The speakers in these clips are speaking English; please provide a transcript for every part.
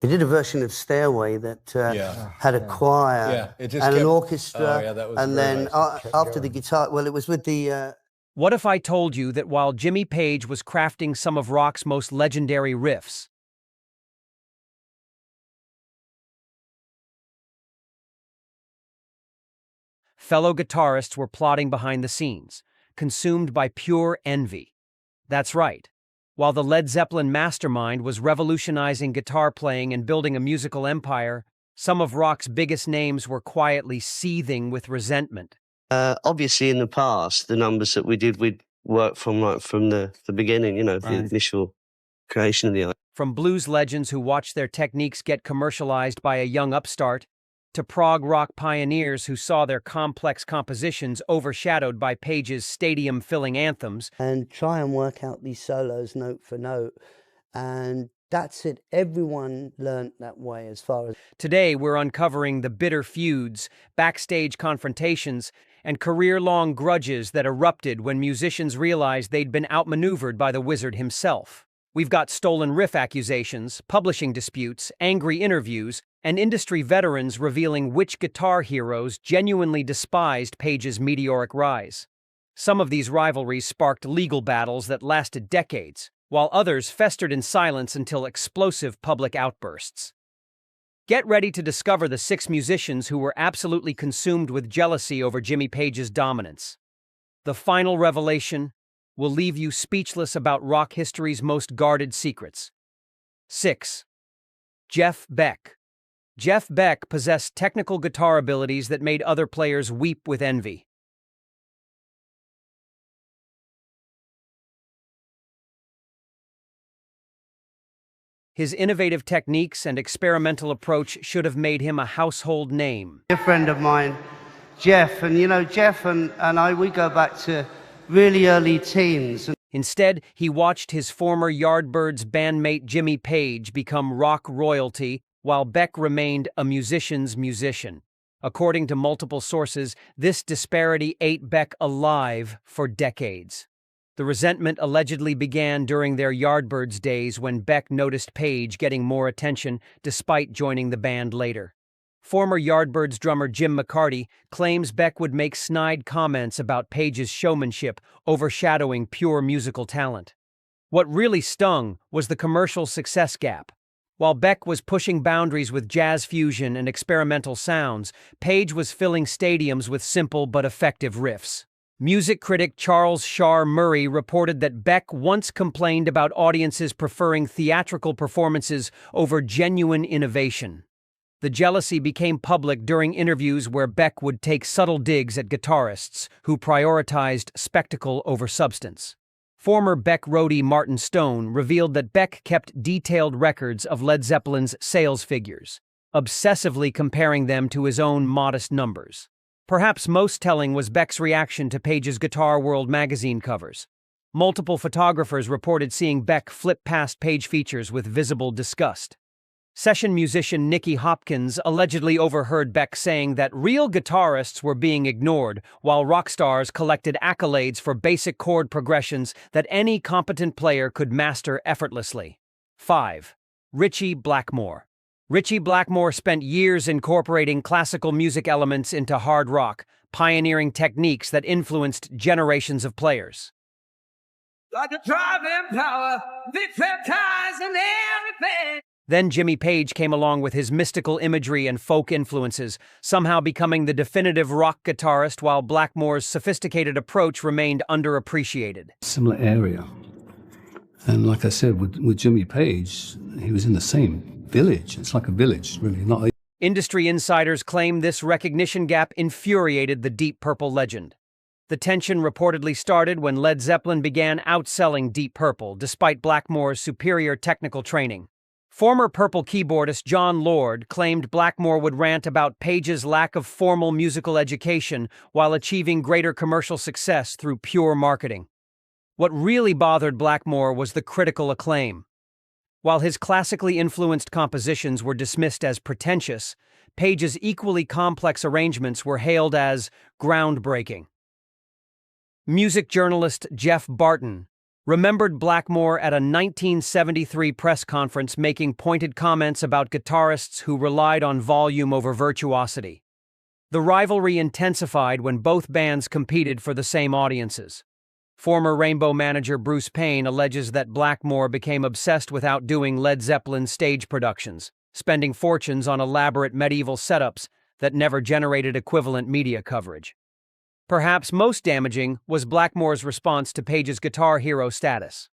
He did a version of Stairway that had a choir and an orchestra, and then after the guitar, well, it was with the... What if I told you that while Jimmy Page was crafting some of rock's most legendary riffs, fellow guitarists were plotting behind the scenes, consumed by pure envy? That's right. While the Led Zeppelin mastermind was revolutionizing guitar playing and building a musical empire, some of rock's biggest names were quietly seething with resentment. Obviously, in the past, the numbers that we did, we'd worked from the beginning, you know, the initial creation of the album. From blues legends who watched their techniques get commercialized by a young upstart, to prog rock pioneers who saw their complex compositions overshadowed by Page's stadium-filling anthems. And try and work out these solos note for note, and that's it. Everyone learned that way as far as... Today, we're uncovering the bitter feuds, backstage confrontations, and career-long grudges that erupted when musicians realized they'd been outmaneuvered by the wizard himself. We've got stolen riff accusations, publishing disputes, angry interviews, and industry veterans revealing which guitar heroes genuinely despised Page's meteoric rise. Some of these rivalries sparked legal battles that lasted decades, while others festered in silence until explosive public outbursts. Get ready to discover the 6 musicians who were absolutely consumed with jealousy over Jimmy Page's dominance. The final revelation will leave you speechless about rock history's most guarded secrets. 6. Jeff Beck. Jeff Beck possessed technical guitar abilities that made other players weep with envy. His innovative techniques and experimental approach should have made him a household name. A friend of mine, Jeff, and you know, Jeff and I, we go back to really early teens. Instead, he watched his former Yardbirds bandmate Jimmy Page become rock royalty, while Beck remained a musician's musician. According to multiple sources, this disparity ate Beck alive for decades. The resentment allegedly began during their Yardbirds days when Beck noticed Page getting more attention despite joining the band later. Former Yardbirds drummer Jim McCarty claims Beck would make snide comments about Page's showmanship, overshadowing pure musical talent. What really stung was the commercial success gap. While Beck was pushing boundaries with jazz fusion and experimental sounds, Page was filling stadiums with simple but effective riffs. Music critic Charles Shar Murray reported that Beck once complained about audiences preferring theatrical performances over genuine innovation. The jealousy became public during interviews where Beck would take subtle digs at guitarists who prioritized spectacle over substance. Former Beck roadie Martin Stone revealed that Beck kept detailed records of Led Zeppelin's sales figures, obsessively comparing them to his own modest numbers. Perhaps most telling was Beck's reaction to Page's Guitar World magazine covers. Multiple photographers reported seeing Beck flip past Page features with visible disgust. Session musician Nicky Hopkins allegedly overheard Beck saying that real guitarists were being ignored while rock stars collected accolades for basic chord progressions that any competent player could master effortlessly. 5. Ritchie Blackmore. Ritchie Blackmore spent years incorporating classical music elements into hard rock, pioneering techniques that influenced generations of players. Like a driving power, baptized in everything. Then Jimmy Page came along with his mystical imagery and folk influences, somehow becoming the definitive rock guitarist while Blackmore's sophisticated approach remained underappreciated. Similar area. And like I said, with Jimmy Page, he was in the same village. It's like a village, really. Industry insiders claim this recognition gap infuriated the Deep Purple legend. The tension reportedly started when Led Zeppelin began outselling Deep Purple, despite Blackmore's superior technical training. Former Purple keyboardist John Lord claimed Blackmore would rant about Page's lack of formal musical education while achieving greater commercial success through pure marketing. What really bothered Blackmore was the critical acclaim. While his classically influenced compositions were dismissed as pretentious, Page's equally complex arrangements were hailed as groundbreaking. Music journalist Jeff Barton remembered Blackmore at a 1973 press conference making pointed comments about guitarists who relied on volume over virtuosity. The rivalry intensified when both bands competed for the same audiences. Former Rainbow manager Bruce Payne alleges that Blackmore became obsessed with outdoing Led Zeppelin stage productions, spending fortunes on elaborate medieval setups that never generated equivalent media coverage. Perhaps most damaging was Blackmore's response to Page's guitar hero status.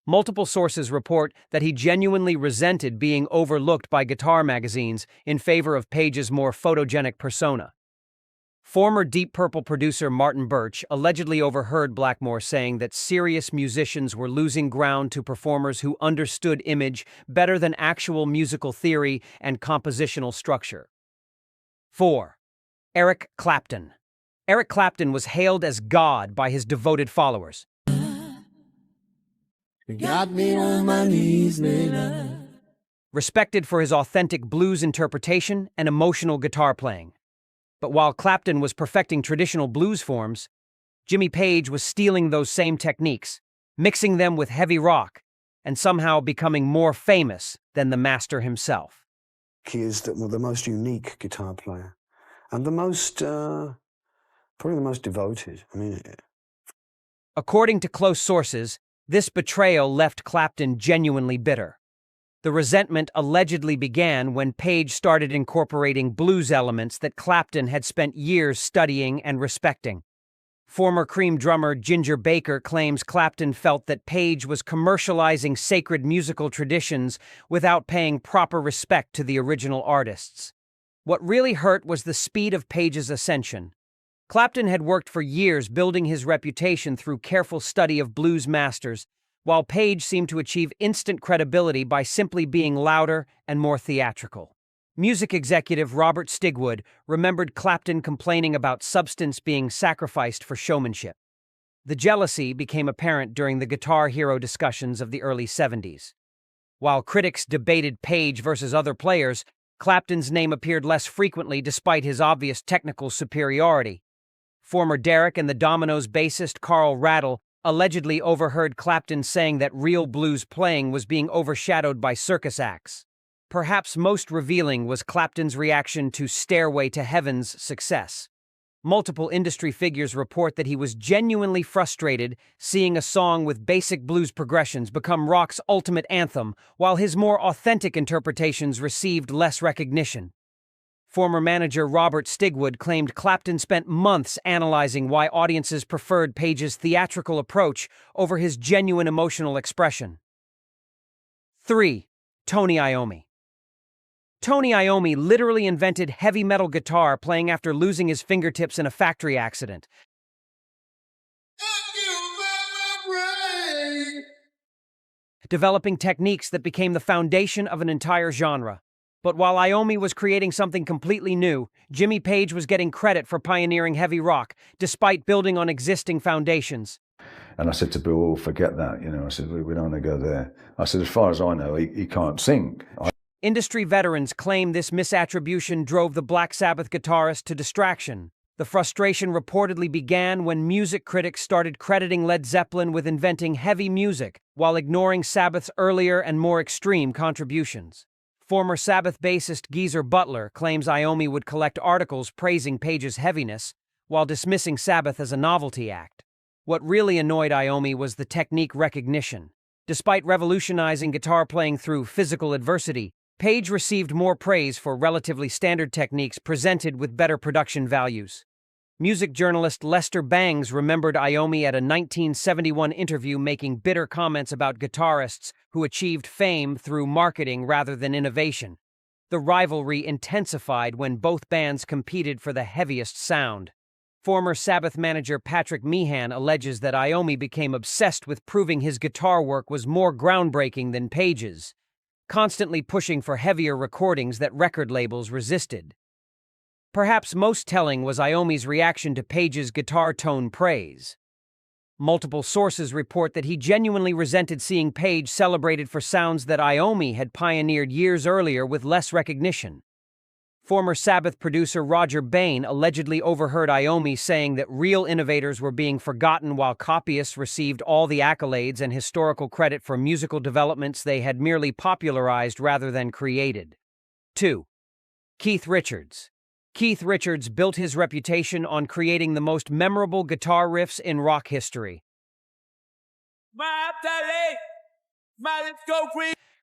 Multiple sources report that he genuinely resented being overlooked by guitar magazines in favor of Page's more photogenic persona. Former Deep Purple producer Martin Birch allegedly overheard Blackmore saying that serious musicians were losing ground to performers who understood image better than actual musical theory and compositional structure. 4. Eric Clapton. Eric Clapton was hailed as God by his devoted followers. Got me on my knees, baby. Respected for his authentic blues interpretation and emotional guitar playing. But while Clapton was perfecting traditional blues forms, Jimmy Page was stealing those same techniques, mixing them with heavy rock, and somehow becoming more famous than the master himself. He is the most unique guitar player, and the most, probably the most devoted. According to close sources, this betrayal left Clapton genuinely bitter. The resentment allegedly began when Page started incorporating blues elements that Clapton had spent years studying and respecting. Former Cream drummer Ginger Baker claims Clapton felt that Page was commercializing sacred musical traditions without paying proper respect to the original artists. What really hurt was the speed of Page's ascension. Clapton had worked for years building his reputation through careful study of blues masters, while Page seemed to achieve instant credibility by simply being louder and more theatrical. Music executive Robert Stigwood remembered Clapton complaining about substance being sacrificed for showmanship. The jealousy became apparent during the Guitar Hero discussions of the early 70s. While critics debated Page versus other players, Clapton's name appeared less frequently despite his obvious technical superiority. Former Derek and the Dominoes bassist Carl Rattle allegedly overheard Clapton saying that real blues playing was being overshadowed by circus acts. Perhaps most revealing was Clapton's reaction to Stairway to Heaven's success. Multiple industry figures report that he was genuinely frustrated seeing a song with basic blues progressions become rock's ultimate anthem, while his more authentic interpretations received less recognition. Former manager Robert Stigwood claimed Clapton spent months analyzing why audiences preferred Page's theatrical approach over his genuine emotional expression. 3. Tony Iommi. Tony Iommi literally invented heavy metal guitar playing after losing his fingertips in a factory accident. Developing techniques that became the foundation of an entire genre. But while Iommi was creating something completely new, Jimmy Page was getting credit for pioneering heavy rock, despite building on existing foundations. And I said to Bill, "Oh, forget that." I said, "We don't want to go there." I said, "As far as I know, he can't sing." Industry veterans claim this misattribution drove the Black Sabbath guitarist to distraction. The frustration reportedly began when music critics started crediting Led Zeppelin with inventing heavy music, while ignoring Sabbath's earlier and more extreme contributions. Former Sabbath bassist Geezer Butler claims Iommi would collect articles praising Page's heaviness, while dismissing Sabbath as a novelty act. What really annoyed Iommi was the technique recognition. Despite revolutionizing guitar playing through physical adversity, Page received more praise for relatively standard techniques presented with better production values. Music journalist Lester Bangs remembered Iommi at a 1971 interview making bitter comments about guitarists who achieved fame through marketing rather than innovation. The rivalry intensified when both bands competed for the heaviest sound. Former Sabbath manager Patrick Meehan alleges that Iommi became obsessed with proving his guitar work was more groundbreaking than Page's, constantly pushing for heavier recordings that record labels resisted. Perhaps most telling was Iommi's reaction to Page's guitar tone praise. Multiple sources report that he genuinely resented seeing Page celebrated for sounds that Iommi had pioneered years earlier with less recognition. Former Sabbath producer Roger Bain allegedly overheard Iommi saying that real innovators were being forgotten while copyists received all the accolades and historical credit for musical developments they had merely popularized rather than created. 2. Keith Richards. Keith Richards built his reputation on creating the most memorable guitar riffs in rock history.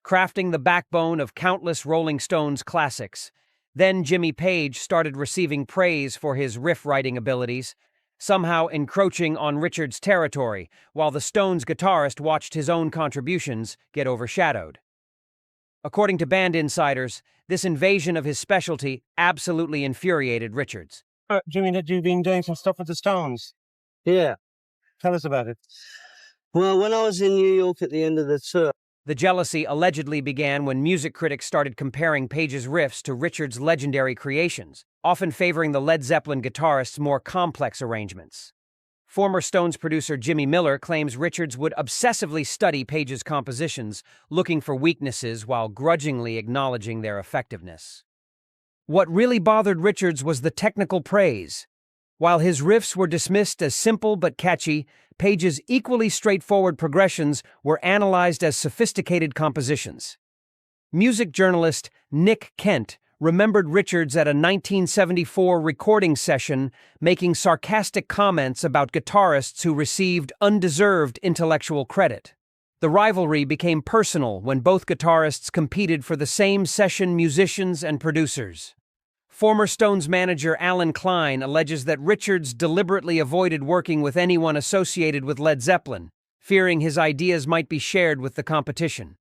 Crafting the backbone of countless Rolling Stones classics. Then Jimmy Page started receiving praise for his riff-writing abilities, somehow encroaching on Richards' territory, while the Stones guitarist watched his own contributions get overshadowed. According to band insiders, this invasion of his specialty absolutely infuriated Richards. Jimmy, that you've been doing some stuff with the Stones. Yeah. Tell us about it. Well, when I was in New York at the end of the tour, The jealousy allegedly began when music critics started comparing Page's riffs to Richards' legendary creations, often favoring the Led Zeppelin guitarist's more complex arrangements. Former Stones producer Jimmy Miller claims Richards would obsessively study Page's compositions, looking for weaknesses while grudgingly acknowledging their effectiveness. What really bothered Richards was the technical praise. While his riffs were dismissed as simple but catchy, Page's equally straightforward progressions were analyzed as sophisticated compositions. Music journalist Nick Kent remembered Richards at a 1974 recording session making sarcastic comments about guitarists who received undeserved intellectual credit. The rivalry became personal when both guitarists competed for the same session musicians and producers. Former Stones manager Alan Klein alleges that Richards deliberately avoided working with anyone associated with Led Zeppelin, fearing his ideas might be shared with the competition.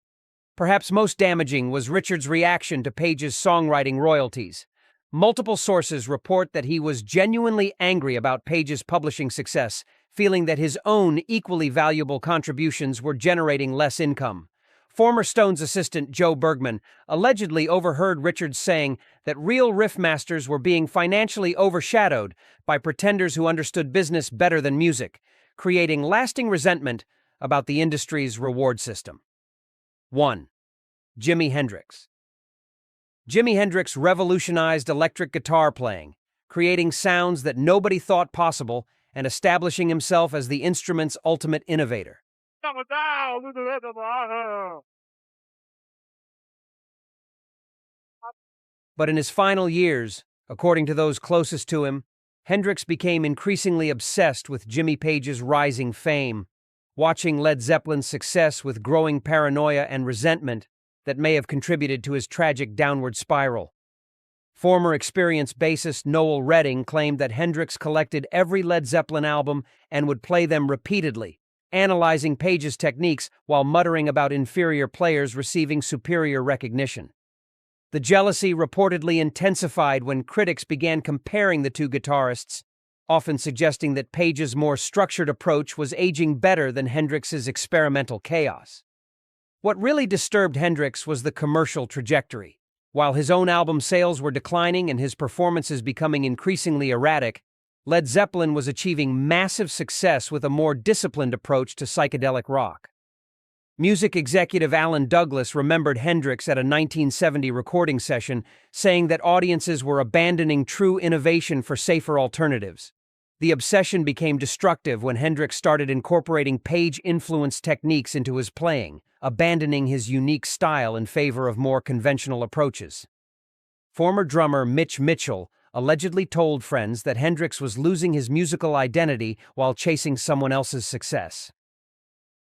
Perhaps most damaging was Richards' reaction to Page's songwriting royalties. Multiple sources report that he was genuinely angry about Page's publishing success, feeling that his own equally valuable contributions were generating less income. Former Stones assistant Joe Bergman allegedly overheard Richards saying that real riff masters were being financially overshadowed by pretenders who understood business better than music, creating lasting resentment about the industry's reward system. 1. Jimi Hendrix. Jimi Hendrix revolutionized electric guitar playing, creating sounds that nobody thought possible and establishing himself as the instrument's ultimate innovator. But in his final years, according to those closest to him, Hendrix became increasingly obsessed with Jimmy Page's rising fame, watching Led Zeppelin's success with growing paranoia and resentment that may have contributed to his tragic downward spiral. Former experienced bassist Noel Redding claimed that Hendrix collected every Led Zeppelin album and would play them repeatedly, analyzing Page's techniques while muttering about inferior players receiving superior recognition. The jealousy reportedly intensified when critics began comparing the two guitarists, often suggesting that Page's more structured approach was aging better than Hendrix's experimental chaos. What really disturbed Hendrix was the commercial trajectory. While his own album sales were declining and his performances becoming increasingly erratic, Led Zeppelin was achieving massive success with a more disciplined approach to psychedelic rock. Music executive Alan Douglas remembered Hendrix at a 1970 recording session, saying that audiences were abandoning true innovation for safer alternatives. The obsession became destructive when Hendrix started incorporating Page-influenced techniques into his playing, abandoning his unique style in favor of more conventional approaches. Former drummer Mitch Mitchell allegedly told friends that Hendrix was losing his musical identity while chasing someone else's success.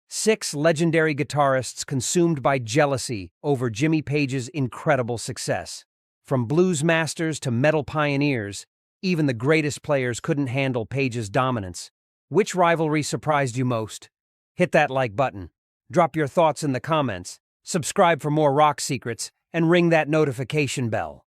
6 legendary guitarists consumed by jealousy over Jimmy Page's incredible success. From blues masters to metal pioneers, even the greatest players couldn't handle Page's dominance. Which rivalry surprised you most? Hit that like button. Drop your thoughts in the comments, subscribe for more rock secrets, and ring that notification bell.